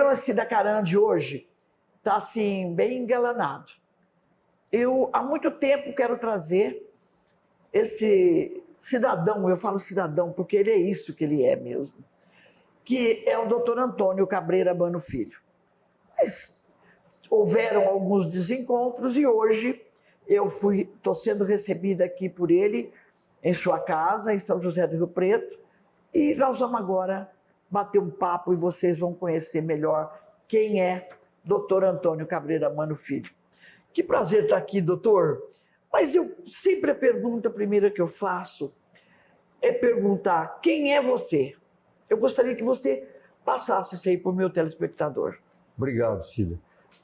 programa Cida Carande hoje está assim, bem engalanado. Eu, há muito tempo, quero trazer esse cidadão, eu falo cidadão porque ele é isso que ele é mesmo, que é o Dr. Antônio Cabreira Mano Filho. Mas houveram alguns desencontros e hoje eu estou sendo recebida aqui por ele em sua casa, em São José do Rio Preto, e nós vamos agora bater um papo e vocês vão conhecer melhor quem é Dr. Antônio Cabreira Mano Filho. Que prazer estar aqui, doutor. Mas eu sempre a pergunta primeira que eu faço é perguntar quem é você? Eu gostaria que você passasse isso aí para o meu telespectador. Obrigado, Cida.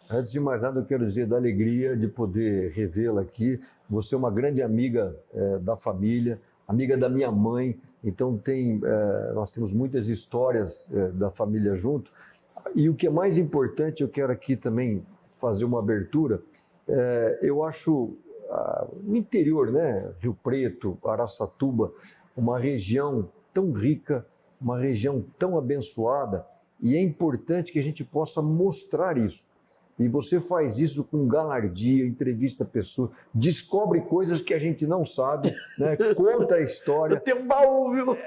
Antes de mais nada, eu quero dizer da alegria de poder revê-la aqui. Você é uma grande amiga da família, amiga da minha mãe, então nós temos muitas histórias da família junto. E o que é mais importante, eu quero aqui também fazer uma abertura, eu acho o interior, né, Rio Preto, Araçatuba, uma região tão rica, uma região tão abençoada, e é importante que a gente possa mostrar isso. E você faz isso com galardia, entrevista pessoas, descobre coisas que a gente não sabe, né? Conta a história. Eu tenho um baú, viu?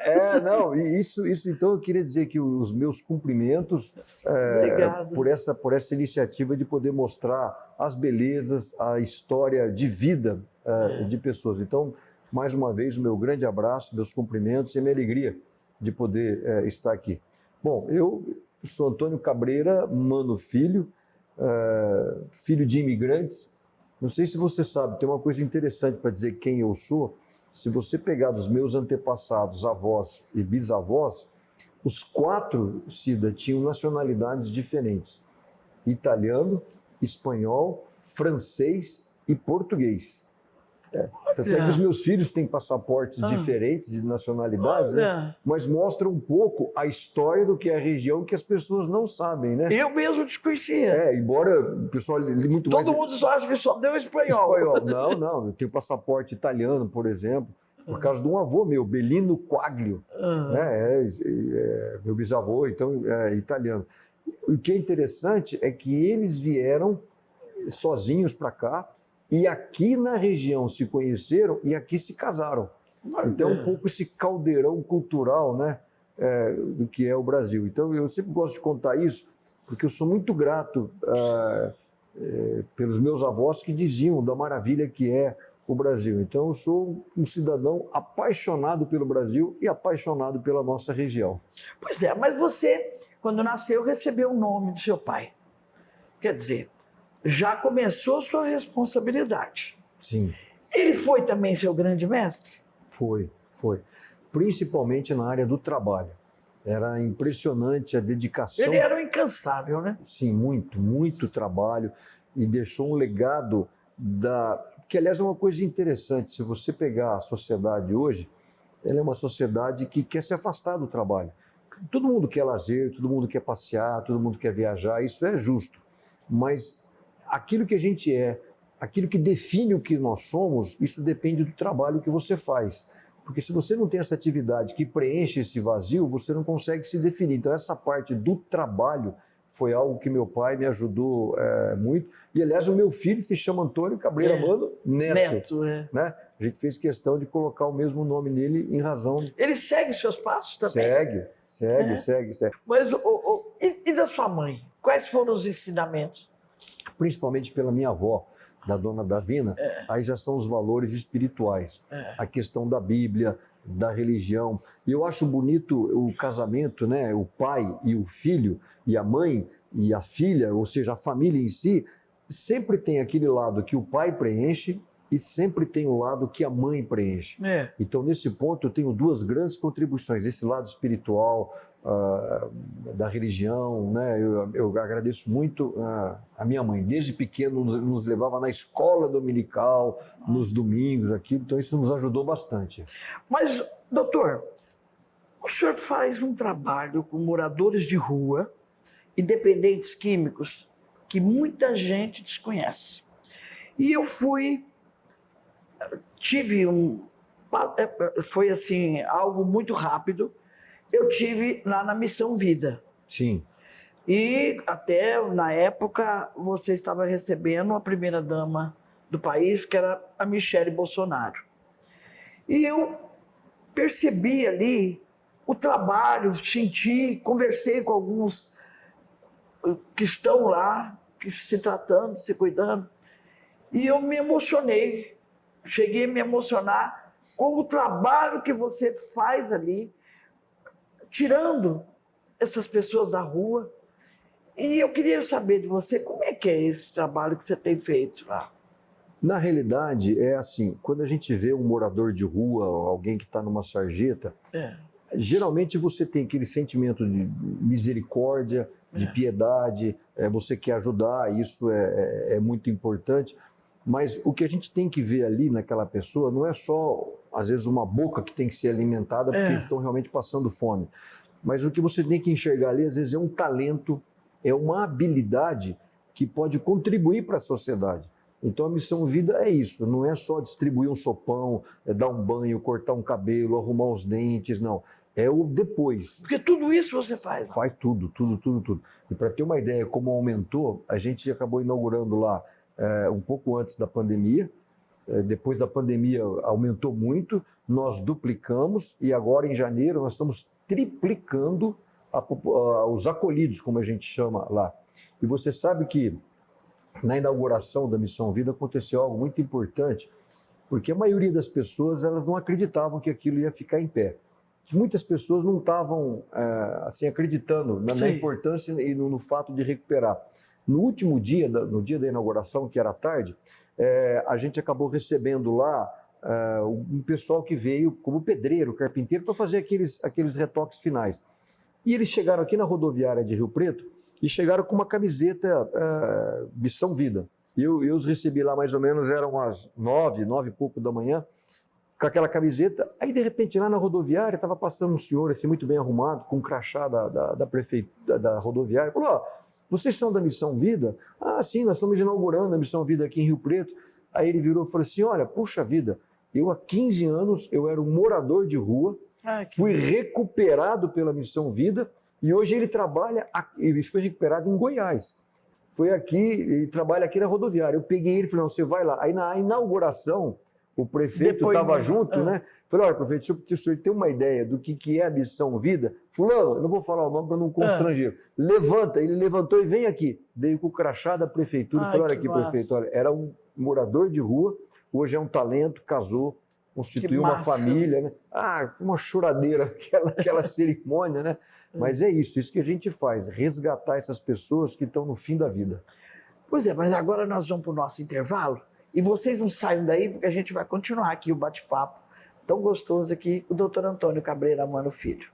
Não, e isso então eu queria dizer que os meus cumprimentos por essa iniciativa de poder mostrar as belezas, a história de vida de pessoas. Então, mais uma vez, o meu grande abraço, meus cumprimentos e a minha alegria de poder estar aqui. Bom, eu sou Antônio Cabreira Mano Filho, filho de imigrantes. Não sei se você sabe, tem uma coisa interessante para dizer quem eu sou. Se você pegar dos meus antepassados, avós e bisavós, os 4, Cida, tinham nacionalidades diferentes: italiano, espanhol, francês e português. Até que os meus filhos têm passaportes diferentes de nacionalidades, né? Mas mostra um pouco a história do que é a região que as pessoas não sabem, né? Eu mesmo desconhecia. Embora o pessoal muito Todo mundo só acha que só deu espanhol. Não, eu tenho passaporte italiano, por exemplo, por causa de um avô meu, Belino Quaglio, né? Meu bisavô, então, é italiano. O que é interessante é que eles vieram sozinhos para cá, e aqui na região se conheceram e aqui se casaram. Então, um pouco esse caldeirão cultural, né, do que é o Brasil. Então, eu sempre gosto de contar isso, porque eu sou muito grato pelos meus avós que diziam da maravilha que é o Brasil. Então, eu sou um cidadão apaixonado pelo Brasil e apaixonado pela nossa região. Pois é, mas você, quando nasceu, recebeu o nome do seu pai. Quer dizer, já começou sua responsabilidade. Sim. Ele foi também seu grande mestre? Foi. Principalmente na área do trabalho. Era impressionante a dedicação. Ele era um incansável, né? Sim, muito trabalho, e deixou um legado que, aliás, é uma coisa interessante. Se você pegar a sociedade hoje, ela é uma sociedade que quer se afastar do trabalho. Todo mundo quer lazer, todo mundo quer passear, todo mundo quer viajar, isso é justo. Mas aquilo que a gente aquilo que define o que nós somos, isso depende do trabalho que você faz. Porque se você não tem essa atividade que preenche esse vazio, você não consegue se definir. Então, essa parte do trabalho foi algo que meu pai me ajudou muito. E, aliás, o meu filho se chama Antônio Cabreira Mano Neto. Né? A gente fez questão de colocar o mesmo nome nele em razão... Ele segue seus passos também? Segue. Mas, e da sua mãe? Quais foram os ensinamentos? Principalmente pela minha avó, da dona Davina, aí já são os valores espirituais, a questão da Bíblia, da religião. E eu acho bonito o casamento, né? O pai e o filho, e a mãe e a filha, ou seja, a família em si, sempre tem aquele lado que o pai preenche e sempre tem o lado que a mãe preenche. Então, nesse ponto, eu tenho 2 grandes contribuições, esse lado espiritual, da religião, né? Eu agradeço muito a minha mãe. Desde pequeno nos levava na escola dominical, nos domingos, aquilo, então isso nos ajudou bastante. Mas, doutor, o senhor faz um trabalho com moradores de rua e dependentes químicos que muita gente desconhece. E eu foi assim, algo muito rápido. Eu tive lá na Missão Vida. Sim. E até na época você estava recebendo a primeira-dama do país, que era a Michele Bolsonaro. E eu percebi ali o trabalho, senti, conversei com alguns que estão lá, que se tratando, se cuidando, e eu me emocionei, cheguei a me emocionar com o trabalho que você faz ali, tirando essas pessoas da rua. E eu queria saber de você, como é que é esse trabalho que você tem feito lá? Na realidade, é assim, quando a gente vê um morador de rua, alguém que está numa sarjeta, geralmente você tem aquele sentimento de misericórdia, de piedade, você quer ajudar, isso é muito importante, mas o que a gente tem que ver ali naquela pessoa não é só, às vezes, uma boca que tem que ser alimentada porque eles estão realmente passando fome, mas o que você tem que enxergar ali, às vezes, é um talento, é uma habilidade que pode contribuir para a sociedade. Então a missão vida é isso, não é só distribuir um sopão, dar um banho, cortar um cabelo, arrumar os dentes, não. É o depois. Porque tudo isso você faz. Faz tudo. E para ter uma ideia como aumentou, a gente acabou inaugurando lá um pouco antes da pandemia. Depois da pandemia aumentou muito, nós duplicamos e agora em janeiro nós estamos triplicando os acolhidos, como a gente chama lá. E você sabe que na inauguração da Missão Vida aconteceu algo muito importante, porque a maioria das pessoas elas não acreditavam que aquilo ia ficar em pé. Muitas pessoas não estavam assim, acreditando na importância e no fato de recuperar. No último dia, no dia da inauguração, que era tarde, a gente acabou recebendo lá um pessoal que veio como pedreiro, carpinteiro, para fazer aqueles retoques finais. E eles chegaram aqui na rodoviária de Rio Preto e chegaram com uma camiseta Missão Vida. Eu os recebi lá mais ou menos, eram umas 9 e pouco da manhã, com aquela camiseta. Aí, de repente, lá na rodoviária, estava passando um senhor assim, muito bem arrumado, com um crachá da prefeitura, da rodoviária, falou: ó, vocês são da Missão Vida? Ah, sim, nós estamos inaugurando a Missão Vida aqui em Rio Preto. Aí ele virou e falou assim: olha, puxa vida, eu há 15 anos, eu era um morador de rua, fui recuperado pela Missão Vida, e hoje ele trabalha, ele foi recuperado em Goiás. Foi aqui, ele trabalha aqui na rodoviária. Eu peguei ele e falei: não, você vai lá. Aí na inauguração, o prefeito estava junto, né? Falei: olha, prefeito, se o senhor tem uma ideia do que é a Missão Vida, fulano, eu não vou falar o nome para não constranger, levanta. Ele levantou e vem aqui. Veio com o crachá da prefeitura. Falei: olha aqui, prefeito, olha, era um morador de rua, hoje é um talento, casou, constituiu uma família, né? Ah, uma choradeira, aquela cerimônia, né? Mas é isso que a gente faz, resgatar essas pessoas que estão no fim da vida. Pois é, mas agora nós vamos para o nosso intervalo e vocês não saiam daí porque a gente vai continuar aqui o bate-papo tão gostoso aqui com o doutor Antônio Cabreira Mano Filho.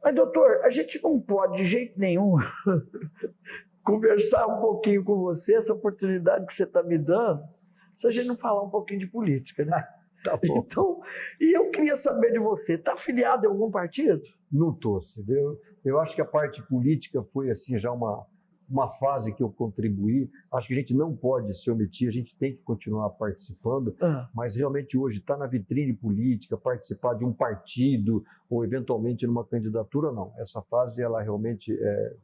Mas, doutor, a gente não pode de jeito nenhum conversar um pouquinho com você, essa oportunidade que você está me dando, se a gente não falar um pouquinho de política, né? Tá bom. Então, e eu queria saber de você, está afiliado em algum partido? Não estou, entendeu? Eu acho que a parte política foi assim já uma fase que eu contribuí. Acho que a gente não pode se omitir, a gente tem que continuar participando, mas realmente hoje estar na vitrine política, participar de um partido ou eventualmente numa candidatura, não. Essa fase ela realmente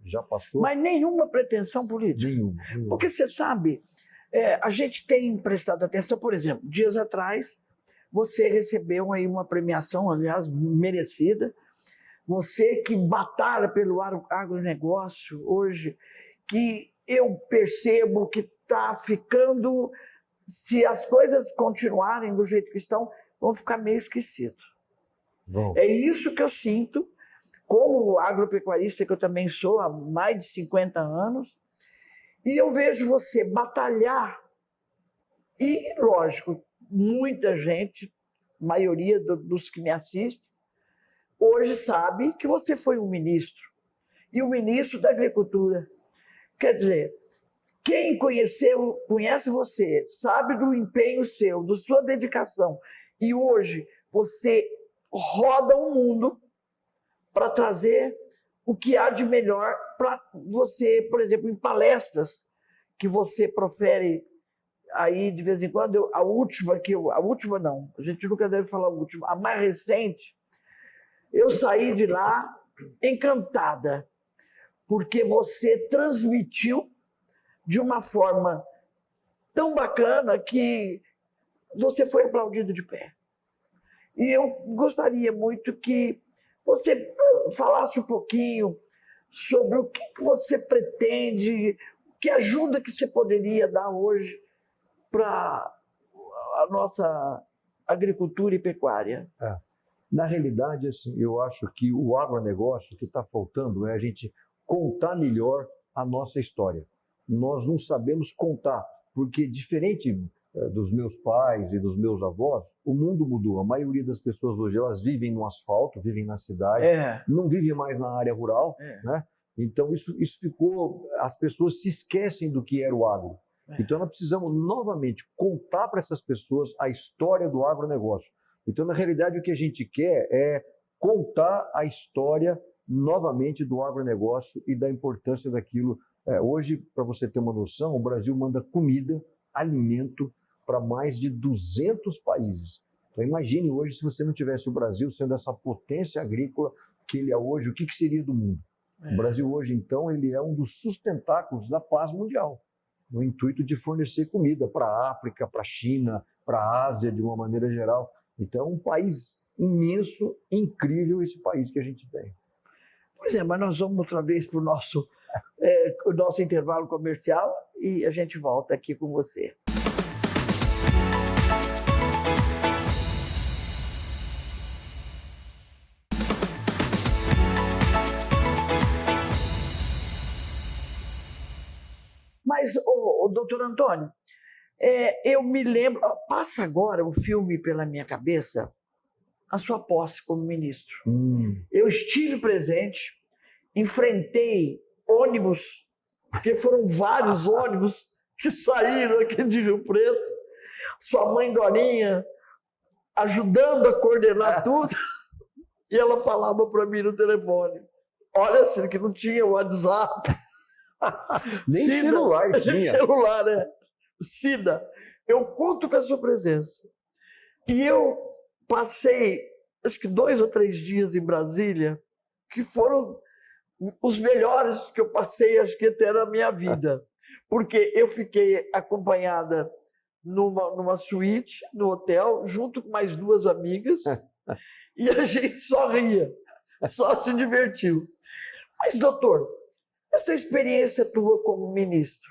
já passou. Mas nenhuma pretensão política? Nenhuma. Porque você sabe, a gente tem prestado atenção, por exemplo, dias atrás você recebeu aí uma premiação, aliás, merecida. Você que batalha pelo agronegócio hoje, que eu percebo que está ficando, se as coisas continuarem do jeito que estão, vão ficar meio esquecidos. Bom. É isso que eu sinto, como agropecuarista que eu também sou há mais de 50 anos, e eu vejo você batalhar, e lógico, muita gente, maioria dos que me assistem, hoje sabe que você foi um ministro, e o ministro da Agricultura. Quer dizer, quem conhece você, sabe do empenho seu, da sua dedicação, e hoje você roda o mundo para trazer o que há de melhor para você, por exemplo, em palestras que você profere aí de vez em quando, a última não, a gente nunca deve falar a última, a mais recente, eu saí de lá encantada, porque você transmitiu de uma forma tão bacana que você foi aplaudido de pé. E eu gostaria muito que você falasse um pouquinho sobre o que você pretende, que ajuda que você poderia dar hoje para a nossa agricultura e pecuária. Na realidade, assim, eu acho que o agronegócio, o que está faltando é a gente contar melhor a nossa história. Nós não sabemos contar, porque diferente dos meus pais e dos meus avós, o mundo mudou. A maioria das pessoas hoje, elas vivem no asfalto, vivem na cidade, não vivem mais na área rural, né? Então isso ficou, as pessoas se esquecem do que era o agro. Então nós precisamos novamente contar para essas pessoas a história do agronegócio. Então, na realidade, o que a gente quer é contar a história novamente do agronegócio e da importância daquilo. Hoje, para você ter uma noção, o Brasil manda comida, alimento para mais de 200 países. Então, imagine hoje se você não tivesse o Brasil sendo essa potência agrícola que ele é hoje, o que seria do mundo? O Brasil hoje, então, ele é um dos sustentáculos da paz mundial, no intuito de fornecer comida para a África, para a China, para a Ásia, de uma maneira geral. Então, é um país imenso, incrível esse país que a gente tem. Pois é, mas nós vamos outra vez para o nosso intervalo comercial e a gente volta aqui com você. Mas, doutor Antônio, eu me lembro, passa agora o filme pela minha cabeça, a sua posse como ministro. Eu estive presente, enfrentei ônibus, porque foram vários ônibus que saíram aqui de Rio Preto, sua mãe Dorinha ajudando a coordenar tudo, e ela falava para mim no telefone, olha, assim, que não tinha WhatsApp. Nem celular tinha. Cida, eu conto com a sua presença. E eu passei, acho que 2 ou 3 dias em Brasília, que foram os melhores que eu passei, acho que até na minha vida. Porque eu fiquei acompanhada numa suíte, no hotel, junto com mais 2 amigas, e a gente só ria, só se divertiu. Mas, doutor, essa experiência tua como ministro,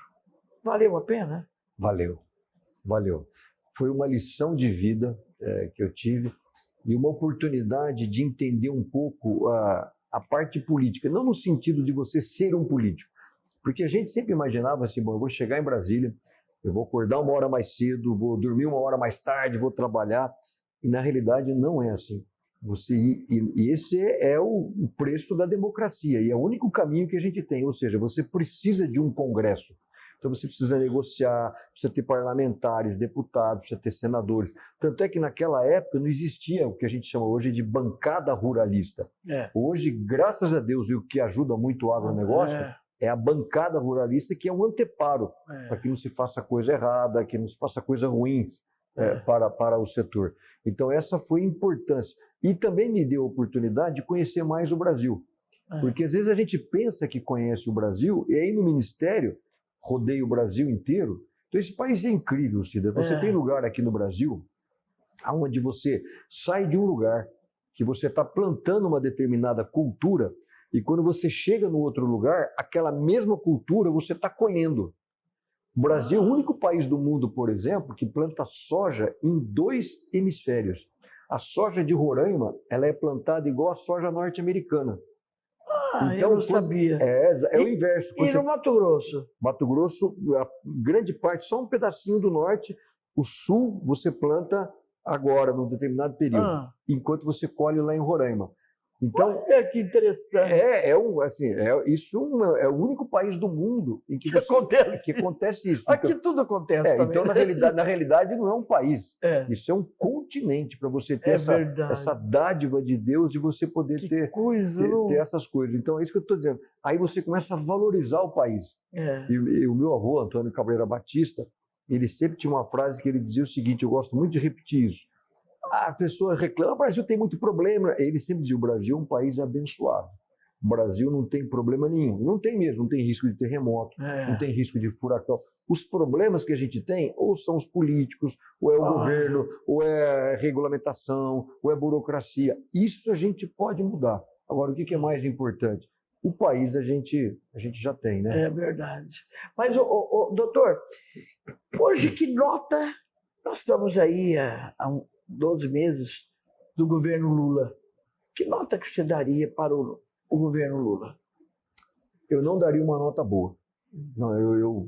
valeu a pena? Valeu. Foi uma lição de vida que eu tive e uma oportunidade de entender um pouco a parte política, não no sentido de você ser um político, porque a gente sempre imaginava assim, bom, eu vou chegar em Brasília, eu vou acordar 1 hora mais cedo, vou dormir 1 hora mais tarde, vou trabalhar, e na realidade não é assim. E esse é o preço da democracia, e é o único caminho que a gente tem, ou seja, você precisa de um congresso. Então você precisa negociar, precisa ter parlamentares, deputados, precisa ter senadores. Tanto é que naquela época não existia o que a gente chama hoje de bancada ruralista. Hoje, graças a Deus, e o que ajuda muito o agronegócio é a bancada ruralista, que é um anteparo para que não se faça coisa errada, que não se faça coisa ruim para o setor. Então essa foi a importância. E também me deu a oportunidade de conhecer mais o Brasil. Porque às vezes a gente pensa que conhece o Brasil e aí no Ministério rodei o Brasil inteiro. Então esse país é incrível, Cida. Você tem lugar aqui no Brasil onde você sai de um lugar que você está plantando uma determinada cultura e quando você chega no outro lugar, aquela mesma cultura você está colhendo. O Brasil é o único país do mundo, por exemplo, que planta soja em 2 hemisférios. A soja de Roraima, ela é plantada igual a soja norte-americana. Então, eu não sabia. É o inverso. E no Mato Grosso? Mato Grosso, a grande parte, só um pedacinho do norte. O sul você planta agora, num determinado período, enquanto você colhe lá em Roraima. Então, olha que interessante. É o único país do mundo em que acontece isso. Aqui então, tudo acontece também. Então, na realidade, não é um país. Isso é um continente para você ter essa dádiva de Deus de você poder ter essas coisas. Então, é isso que eu estou dizendo. Aí você começa a valorizar o país. E o meu avô, Antônio Cabreira Batista, ele sempre tinha uma frase que ele dizia o seguinte, eu gosto muito de repetir isso. A pessoa reclama, o Brasil tem muito problema. Ele sempre dizia, o Brasil é um país abençoado. O Brasil não tem problema nenhum. Não tem mesmo, não tem risco de terremoto, não tem risco de furacão. Os problemas que a gente tem, ou são os políticos, ou é o governo, ou é regulamentação, ou é burocracia. Isso a gente pode mudar. Agora, o que é mais importante? O país a gente já tem, né? É verdade. Mas, doutor, hoje que nota nós estamos aí há 12 meses do governo Lula? Que nota que você daria para o governo Lula? Eu não daria uma nota boa. Não, eu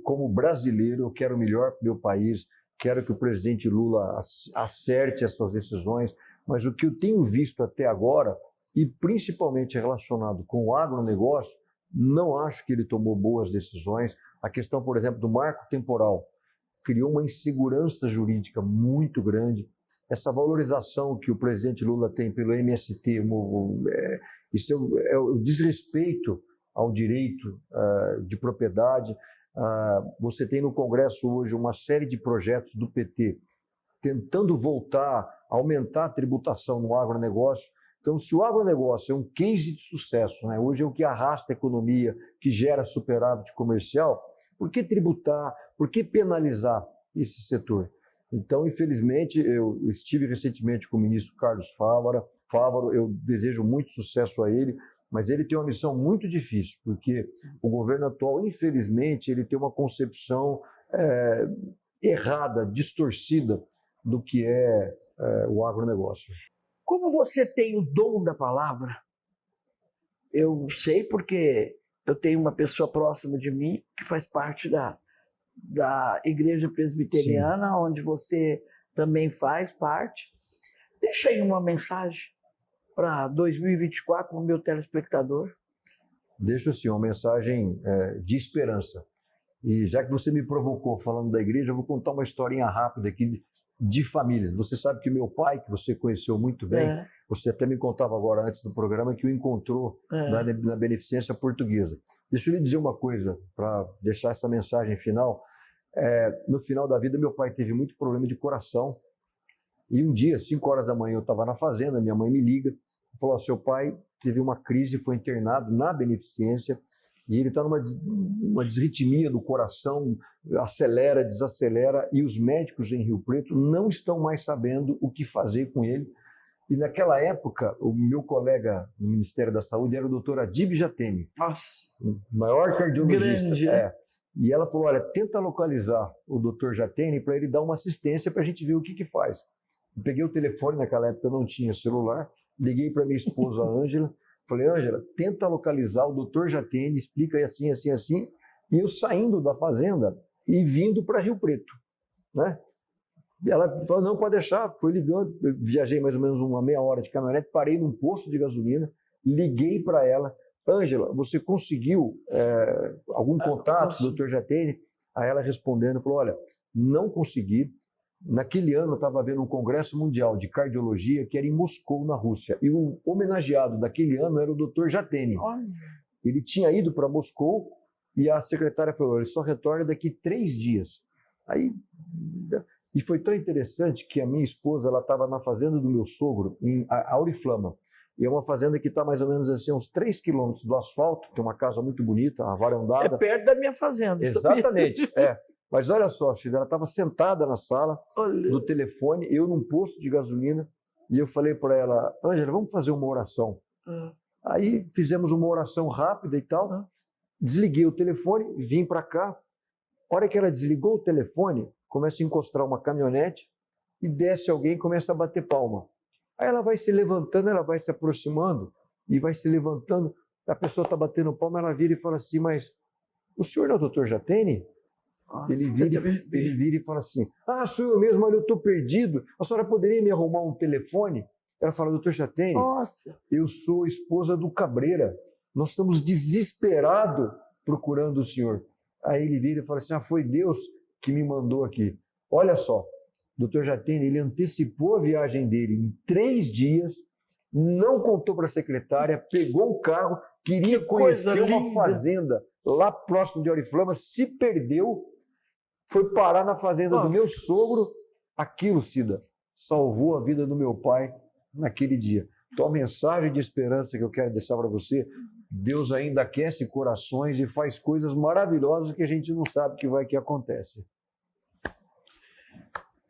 como brasileiro, eu quero o melhor para o meu país, quero que o presidente Lula acerte as suas decisões, mas o que eu tenho visto até agora, e principalmente relacionado com o agronegócio, não acho que ele tomou boas decisões. A questão, por exemplo, do marco temporal criou uma insegurança jurídica muito grande. Essa valorização que o presidente Lula tem pelo MST, isso é o desrespeito ao direito de propriedade. Você tem no Congresso hoje uma série de projetos do PT tentando voltar, aumentar a tributação no agronegócio. Então, se o agronegócio é um case de sucesso, né? Hoje é o que arrasta a economia, que gera superávit comercial, por que tributar, por que penalizar esse setor? Então, infelizmente, eu estive recentemente com o ministro Carlos Fávaro, eu desejo muito sucesso a ele, mas ele tem uma missão muito difícil, porque o governo atual, infelizmente, ele tem uma concepção errada, distorcida do que é o agronegócio. Como você tem o dom da palavra, eu sei porque eu tenho uma pessoa próxima de mim que faz parte da Igreja Presbiteriana, sim, onde você também faz parte. Deixa aí uma mensagem para 2024 para o meu telespectador. Deixa sim, uma mensagem de esperança. E já que você me provocou falando da igreja, eu vou contar uma historinha rápida aqui de famílias. Você sabe que meu pai, que você conheceu muito bem, você até me contava agora antes do programa que o encontrou na Beneficência Portuguesa. Deixa eu lhe dizer uma coisa, para deixar essa mensagem final. No final da vida, meu pai teve muito problema de coração. E um dia, 5 horas da manhã, eu estava na fazenda, minha mãe me liga, falou, seu pai teve uma crise, foi internado na Beneficência, e ele está numa desritmia do coração, acelera, desacelera, e os médicos em Rio Preto não estão mais sabendo o que fazer com ele. E naquela época, o meu colega no Ministério da Saúde era o doutor Adib Jatene, o maior cardiologista. Grande, E ela falou, olha, tenta localizar o doutor Jatene para ele dar uma assistência para a gente ver o que faz. Eu peguei o telefone, naquela época eu não tinha celular, liguei para minha esposa, Ângela, falei, Ângela, tenta localizar o doutor Jatene, explica aí assim, assim, assim. E eu saindo da fazenda e vindo para Rio Preto, né? Ela falou, não, pode deixar, foi ligando, eu viajei mais ou menos uma meia hora de caminhonete, parei num posto de gasolina, liguei para ela, Ângela, você conseguiu algum contato com o doutor Jatene? Aí ela respondendo, falou, olha, não consegui. Naquele ano eu estava vendo um congresso mundial de cardiologia que era em Moscou, na Rússia. E o homenageado daquele ano era o Dr. Jatene. Ele tinha ido para Moscou e a secretária falou, ele só retorna daqui 3 dias. E foi tão interessante que a minha esposa estava na fazenda do meu sogro, em Auriflama. E é uma fazenda que está mais ou menos assim, uns 3 quilômetros do asfalto, tem uma casa muito bonita, uma varandada. É perto da minha fazenda. Exatamente, Mas olha só, Chida, ela estava sentada na sala, no telefone, eu num posto de gasolina, e eu falei para ela, Ângela, vamos fazer uma oração. Aí fizemos uma oração rápida e tal, desliguei o telefone, vim para cá. A hora que ela desligou o telefone, começa a encostar uma caminhonete e desce alguém e começa a bater palma. Aí ela vai se levantando, ela vai se aproximando e vai se levantando, a pessoa está batendo palma, ela vira e fala assim, mas o senhor não é o doutor Jatene? Ele vira e fala assim, sou eu mesmo, olha, eu estou perdido, a senhora poderia me arrumar um telefone? Ela fala, doutor Chatene, nossa, eu sou esposa do Cabreira, nós estamos desesperados procurando o senhor. Aí ele vira e fala assim, foi Deus que me mandou aqui. Olha só, doutor Chatene, ele antecipou a viagem dele em 3 dias, não contou para a secretária, pegou o carro, queria conhecer uma fazenda lá próximo de Oriflama, se perdeu, foi parar na fazenda do meu sogro. Aquilo, Cida, salvou a vida do meu pai naquele dia. Então, a mensagem de esperança que eu quero deixar para você, Deus ainda aquece corações e faz coisas maravilhosas que a gente não sabe que acontece.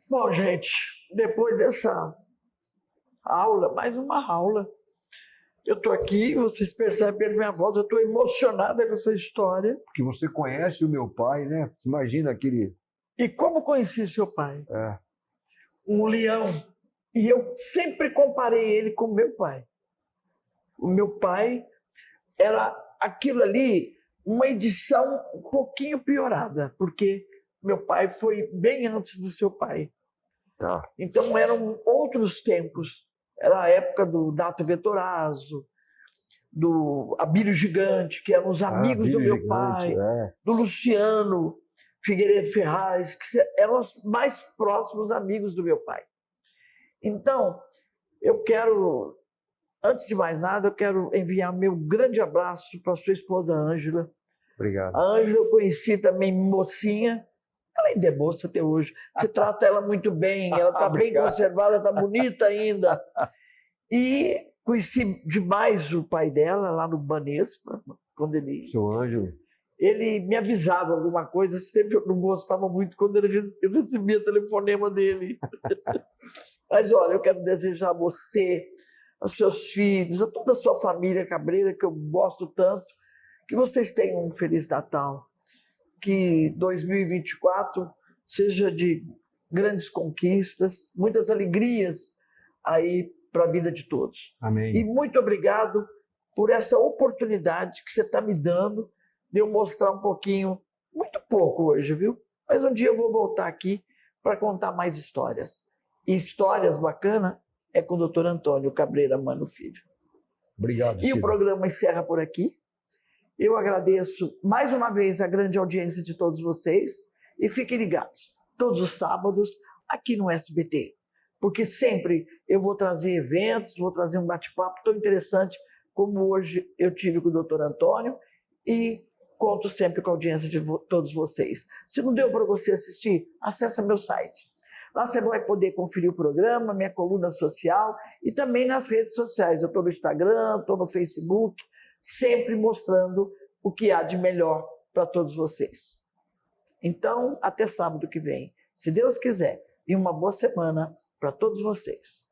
Bom, gente, depois dessa aula, mais uma aula, eu estou aqui, vocês percebem pela minha voz, eu estou emocionada com essa história. Porque você conhece o meu pai, né? Imagina aquele... E como conheci seu pai? Um leão. E eu sempre comparei ele com o meu pai. O meu pai era aquilo ali, uma edição um pouquinho piorada, porque meu pai foi bem antes do seu pai. Tá. Então eram outros tempos. Era a época do Dato Vettorazzo, do Abílio Gigante, que eram os amigos do meu pai, do Luciano Figueiredo Ferraz, que eram os mais próximos amigos do meu pai. Então, eu quero, antes de mais nada, eu quero enviar meu grande abraço para sua esposa Ângela. Obrigado. A Ângela eu conheci também mocinha, ela ainda é moça até hoje. Você trata ela muito bem, ela está bem conservada, está bonita ainda. E conheci demais o pai dela lá no Banespa, quando ele... Seu Ângelo. Ele me avisava alguma coisa, sempre eu não gostava muito quando eu recebia telefonema dele. Mas olha, eu quero desejar a você, aos seus filhos, a toda a sua família Cabreira, que eu gosto tanto, que vocês tenham um Feliz Natal. Que 2024 seja de grandes conquistas, muitas alegrias aí para a vida de todos. Amém. E muito obrigado por essa oportunidade que você está me dando de eu mostrar um pouquinho, muito pouco hoje, viu? Mas um dia eu vou voltar aqui para contar mais histórias. E histórias bacanas é com o doutor Antônio Cabreira Mano Filho. Obrigado, E Cida. o programa encerra por aqui. Eu agradeço mais uma vez a grande audiência de todos vocês e fiquem ligados, todos os sábados, aqui no SBT. Porque sempre eu vou trazer eventos, vou trazer um bate-papo tão interessante como hoje eu tive com o doutor Antônio e conto sempre com a audiência de todos vocês. Se não deu para você assistir, acessa meu site. Lá você vai poder conferir o programa, minha coluna social e também nas redes sociais. Eu estou no Instagram, estou no Facebook, sempre mostrando o que há de melhor para todos vocês. Então, até sábado que vem, se Deus quiser, e uma boa semana para todos vocês.